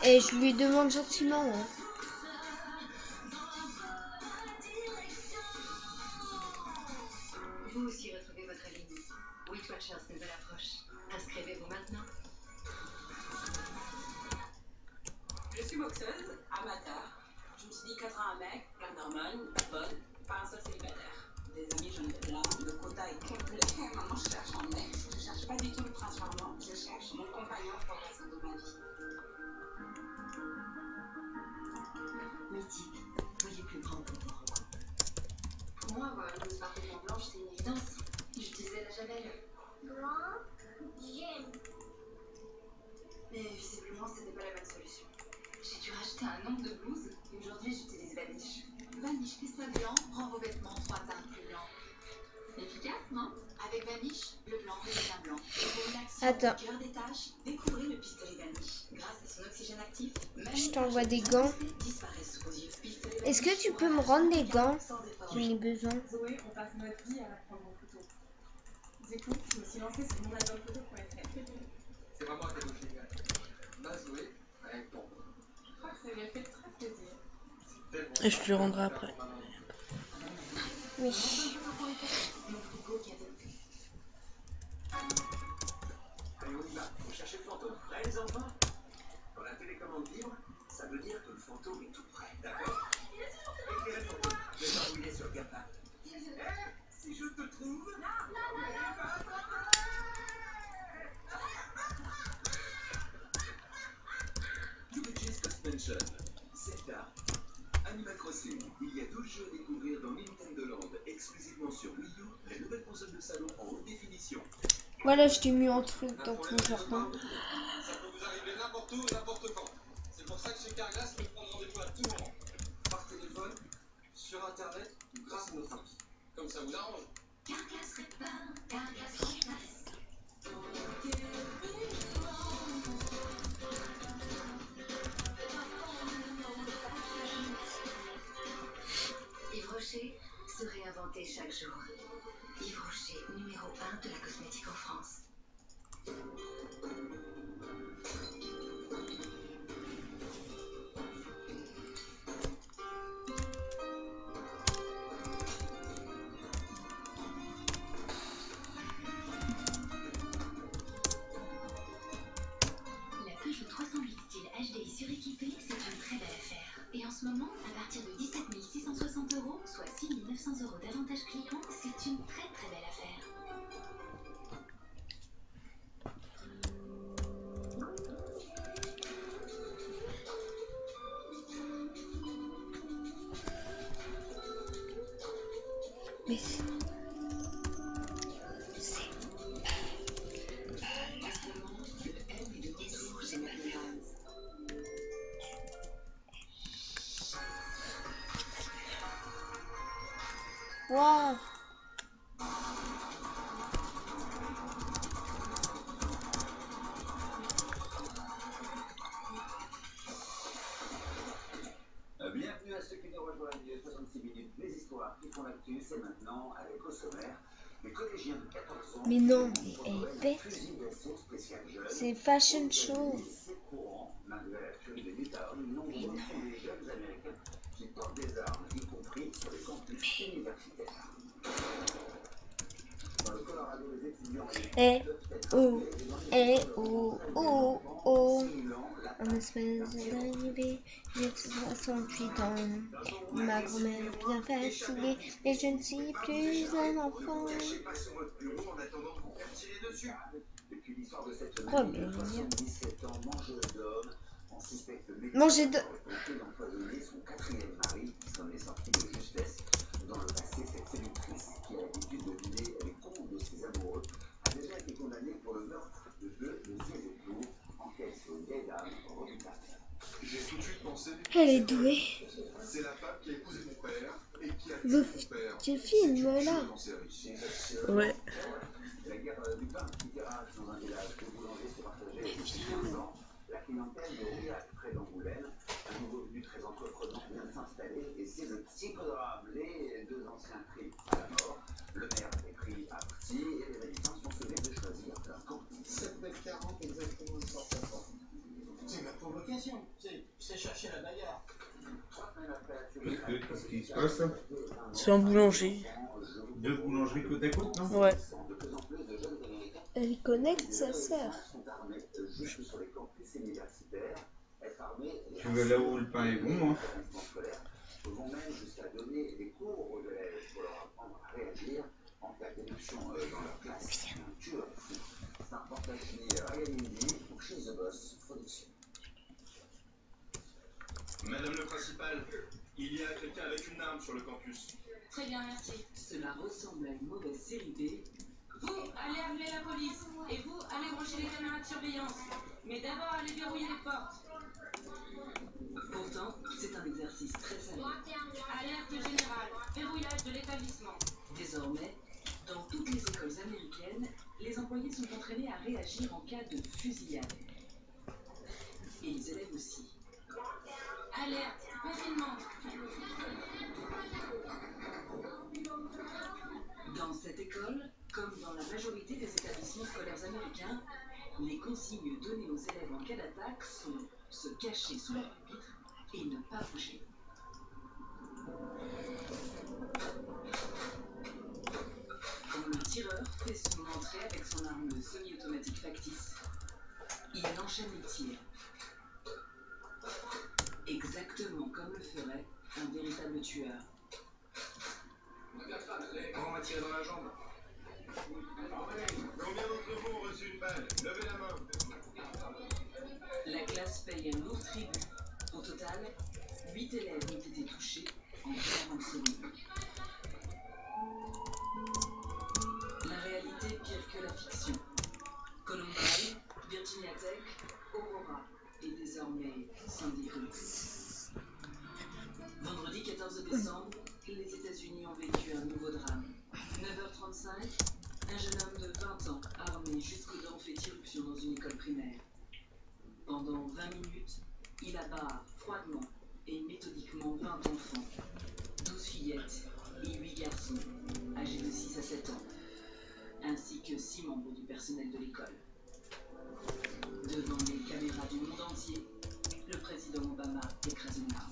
Et je lui demande gentiment. Hein. Vous aussi retrouvez votre alignement. Weight Watchers, nouvelle approche. Inscrivez-vous maintenant. Je suis boxeuse, amateur. Je me suis dit 4 ans un mec, plein d'hormones, bonne, pas un seul célibataire. Des amis, j'en ai plein. Le quota est complet. Maman, je cherche un mec. Je cherche pas du tout le prince charmant. Je cherche mon compagnon pour le reste de ma vie. Mythique. Voyez plus grand pour vos rencontres. Pour moi, avoir une blouse parfaitement blanche, c'est une évidence. J'utilisais la Javel. Grand, j'aime. Mais visiblement, c'était pas la bonne solution. J'ai dû racheter un nombre de blouses et aujourd'hui, j'utilise Vanish. Vanish fait ça blanc, rend vos vêtements 3 teintes plus blancs. Efficace, non? Avec Vanish, le blanc redevient blanc. Pour l'action Attends. au cœur des tâches, découvrez le pistolet Vanish. Grâce à son oxygène actif, Je t'envoie des gants. Est-ce que tu peux me rendre des gants? J'en ai besoin. Zoé, on passe notre vie à la prendre en photo. Du coup, je me suis lancée sur mon album photo pour être très C'est vraiment un cadeau génial. Ma Zoé, avec ton. Je crois que ça lui a fait très plaisir. Et je te le rendrai après. Oui. Allez, on y va. Vous cherchez le fantôme. Prêt, les enfants? Quand la télécommande vibre, ça veut dire que le fantôme est tout près. D'accord? Éclairez le fantôme. Je vais t'enrouler sur le capin. Si je te trouve. Luigi's Suspension. Zelda. Animal Crossing. Il y a 12 jeux à découvrir dans Nintendo Land, exclusivement sur Wii U, la nouvelle console de salon en haute définition. Voilà, je t'ai mis un truc dans ton jardin. Ça peut vous arriver n'importe où, n'importe quand. C'est pour ça que chez Carglass, je peux prendre rendez-vous à tout moment. Par téléphone, sur internet ou grâce à notre appli. Comme ça vous arrange. Carglass répare, Carglass remplace. Yves Rocher se réinventer chaque jour. Yves Rocher, numéro 1 de la cosmétique en France. La Peugeot 308 style HDI suréquipée, c'est une très belle affaire. Et en ce moment, à partir de 17 660 €, soit 6 900 € d'avantages clients, c'est une très très belle affaire. Mais wow. Bienvenue à ceux qui nous rejoignent. 66 minutes. Les histoires qui font l'actu, c'est maintenant avec au sommaire les collégiens de 14 ans. Mais non, mais elle est bête. C'est fashion show. C'est courant, malgré la furie de Newtown, nombreux sont les jeunes américains qui portent des armes, y compris sur les campus universitaires. Dans le Colorado, les étudiants Un espèce d'arrivée, j'ai 68 ans. Ma grand-mère bien fatiguée, mais je ne suis plus un enfant. Oh, bien. Manger de... Son quatrième mari, qui s'en est sorti de justesse. Dans le passé, cette séductrice, qui a l'habitude de vider les comptes de ses amoureux, a déjà été condamnée pour le meurtre de 2 de ses époux. Enquête sur une vieille dame redoutable. J'ai tout de suite pensé. Elle est douée. C'est la femme qui a épousé mon père et qui a tué Le mon père. tu filmes là. Ouais. La guerre du pain qui tirage dans un village de boulangers se partageait. La clientèle de Rouillac, près d'Angoulême, un nouveau venu très entreprenant vient de s'installer et c'est le psychodrame. Les 2 anciens pris à la mort, le maire est pris à partie et les habitants sont sommés de choisir leur camp. 7 m 40 exactement 150. C'est ma provocation. Qu'est-ce qui se passe là? C'est un boulanger. Deux boulangeries côte à côte, non? Ouais. Elle connecte sa sœur. Tu vas là où le pain est bon, hein? Vont même jusqu'à donner des cours aux élèves pour leur apprendre à réagir en cas d'éruption dans leur classe. C'est un reportage signé Ryan Indy pour chez The Boss Production. Madame le principal, il y a quelqu'un avec une arme sur le campus. Très bien, merci. Cela ressemble à une mauvaise série B. Vous, allez appeler la police. Et vous, allez brancher les caméras de surveillance. Mais d'abord, allez verrouiller les portes. Pourtant, c'est un exercice très sérieux. Alerte générale, verrouillage de l'établissement. Désormais, dans toutes les écoles américaines, les employés sont entraînés à réagir en cas de fusillade. Et les élèves aussi. Alerte, confinement. Dans cette école, comme dans la majorité des établissements scolaires américains, les consignes données aux élèves en cas d'attaque sont se cacher sous leur pupitre et ne pas bouger. Quand le tireur fait son entrée avec son arme semi-automatique factice, il enchaîne les tirs. Exactement comme le ferait un véritable tueur. On va tirer dans la jambe. Combien d'entre vous ont reçu une balle? Levez la main. La classe paye un lourd tribut. Au total, 8 élèves ont été touchés en 40 secondes. La réalité pire que la fiction. Columbine, Virginia Tech, Aurora et désormais Sandy Hook. Vendredi 14 décembre, les États-Unis ont vécu un nouveau drame. 9h35, un jeune homme de 20 ans, armé jusqu'aux dents, fait irruption dans une école primaire. Pendant 20 minutes, il abat froidement et méthodiquement 20 enfants, 12 fillettes et 8 garçons, âgés de 6 à 7 ans, ainsi que 6 membres du personnel de l'école. Devant les caméras du monde entier, le président Obama écrase une arme.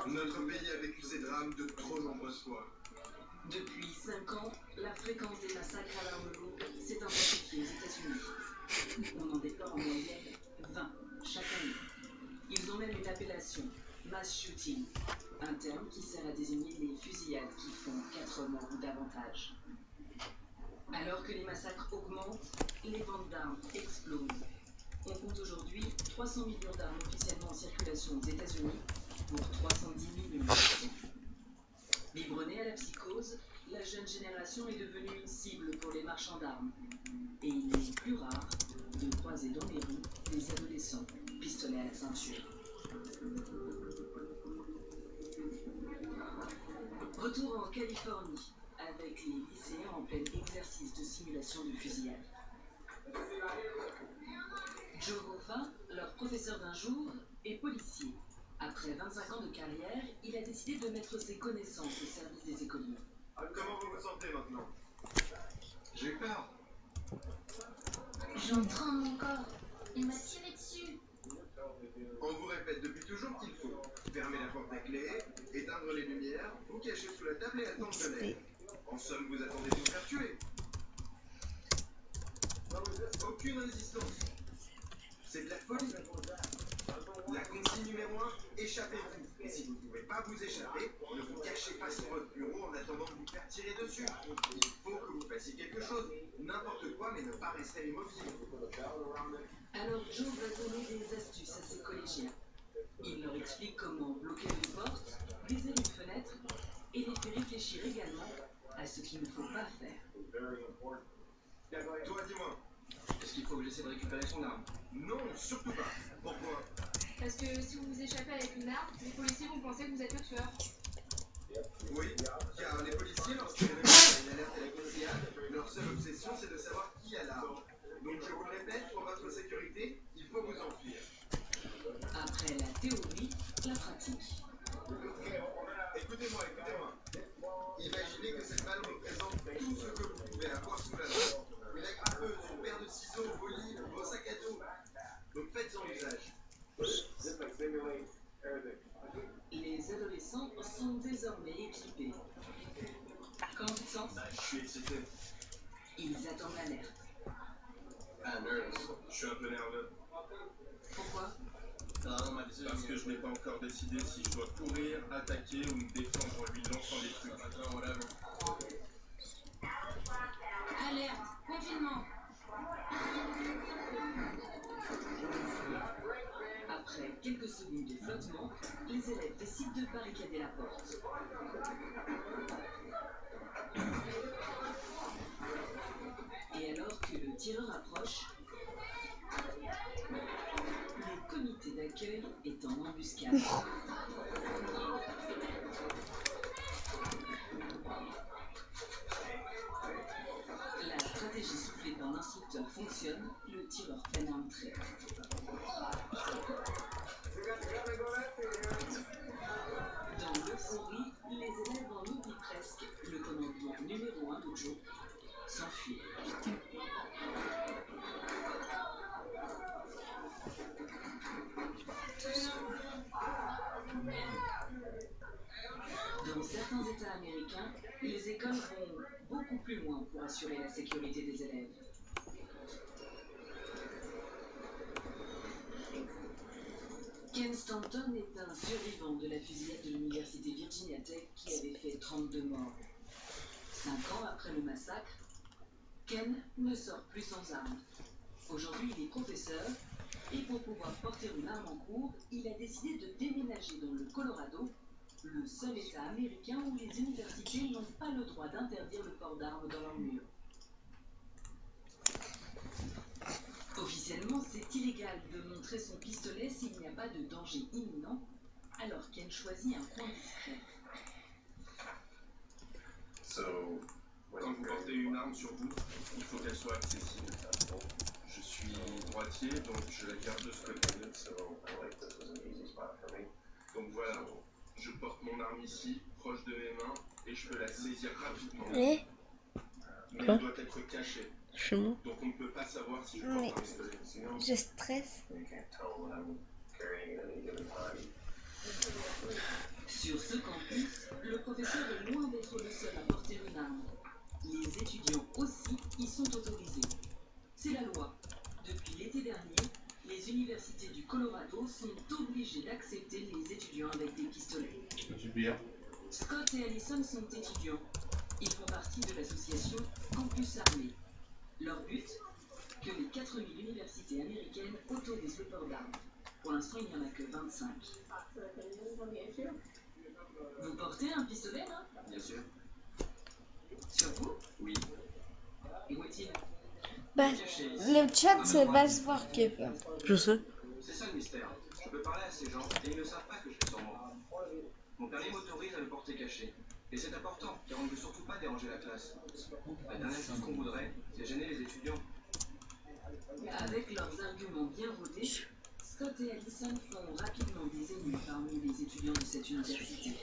Notre pays a vécu ces drames de trop nombreuses fois. Depuis 5 ans, la fréquence des massacres à l'arme lourde s'est intensifiée aux États-Unis. On en déplore en moyenne 20 chaque année. Ils ont même une appellation, mass shooting, un terme qui sert à désigner les fusillades qui font 4 morts ou davantage. Alors que les massacres augmentent, les ventes d'armes explosent. On compte aujourd'hui 300 millions d'armes officiellement en circulation aux États-Unis pour 310 000 munitions. Biberonnée à la psychose, la jeune génération est devenue une cible pour les marchands d'armes. Et il est plus rare de croiser dans les rues des adolescents, pistolets à la ceinture. Retour en Californie, avec les lycéens en plein exercice de simulation de fusillade. Joe Goffin, leur professeur d'un jour, est policier. Après 25 ans de carrière, il a décidé de mettre ses connaissances au service des écoliers. Comment vous vous sentez maintenant? J'ai peur. J'en tremble mon corps. Il m'a tiré dessus. On vous répète depuis toujours qu'il faut fermer la porte à clé, éteindre les lumières, vous cacher sous la table et attendre de l'aide. En somme, vous attendez de vous faire tuer. Aucune résistance. C'est de la folie. La consigne numéro 1, échappez-vous. Et si vous ne pouvez pas vous échapper, ne vous cachez pas sur votre bureau en attendant de vous faire tirer dessus. Il faut que vous fassiez quelque chose. N'importe quoi, mais ne pas rester immobile. Alors Joe va donner des astuces à ses collégiens. Il leur explique comment bloquer une porte, briser une fenêtre et les fait réfléchir également à ce qu'il ne faut pas faire. Toi, dis-moi, est-ce qu'il faut que j'essaie de récupérer son arme? Non, surtout pas. Pourquoi? Parce que si vous vous échappez avec une arme, les policiers vont penser que vous êtes le tueur. Oui, car les policiers, lorsqu'ils répondent à une alerte à la fusillade, leur seule obsession, c'est de savoir qui a l'arme. Donc je vous le répète, pour votre sécurité, il faut vous enfuir. Après la théorie, la pratique. Écoutez-moi. Imaginez que cette balle représente tout ce que vous pouvez avoir sous la main. Une agrafeuse, une paire de ciseaux, vos livres, vos sacs à dos. Donc faites-en usage. désormais équipés. Comment tu te sens? Je suis excité. Ils attendent l'alerte. Ah, nervous. Je suis un peu nerveux. Pourquoi? Parce que je n'ai pas encore décidé si je dois courir, attaquer ou me défendre en lui lançant des trucs. Alerte, confinement. Après quelques secondes de flottement, les élèves décident de barricader la porte. Et alors que le tireur approche, le comité d'accueil est en embuscade. La stratégie soufflée par l'instructeur fonctionne, le tireur peine à entrer. Dans l'euphorie, les élèves en oublient presque le commandement numéro 1 de Joe, s'enfuir. Dans certains États américains, les écoles vont beaucoup plus loin pour assurer la sécurité des élèves. Ken Stanton est un survivant de la fusillade de l'université Virginia Tech qui avait fait 32 morts. 5 ans après le massacre, Ken ne sort plus sans armes. Aujourd'hui, il est professeur et pour pouvoir porter une arme en cours, il a décidé de déménager dans le Colorado, le seul État américain où les universités n'ont pas le droit d'interdire le port d'armes dans leurs murs. Officiellement, c'est illégal de montrer son pistolet s'il n'y a pas de danger imminent, alors Ken choisit un coin discret. Quand vous portez une arme sur vous, il faut qu'elle soit accessible. Je suis droitier, donc je la garde de ce côté. Donc voilà, je porte mon arme ici, proche de mes mains, et je peux la saisir rapidement. Mais Mais elle doit être cachée. Chez-moi. Donc on ne peut pas savoir si je porte un pistolet. je stresse. Sur ce campus, le professeur est loin d'être le seul à porter une arme. Les étudiants aussi y sont autorisés. C'est la loi. Depuis l'été dernier, les universités du Colorado sont obligées d'accepter les étudiants avec des pistolets. Super. Scott et Allison sont étudiants. Ils font partie de l'association Campus Armé. Leur but? Que les 4000 universités américaines autorisent le port d'armes. Pour l'instant, il n'y en a que 25. Vous portez un pistolet, là? Bien sûr. Sur vous? Oui. Et où est-il? Bah, le chat va se voir qu'il peut. Je sais. C'est ça le mystère. Je peux parler à ces gens et ils ne savent pas que je suis sur moi. Mon permis m'autorise à le porter caché. Et c'est important, car on ne veut surtout pas déranger la classe. La dernière chose qu'on voudrait, c'est gêner les étudiants. Avec leurs arguments bien rodés, Scott et Allison font rapidement des ennemis parmi les étudiants de cette université.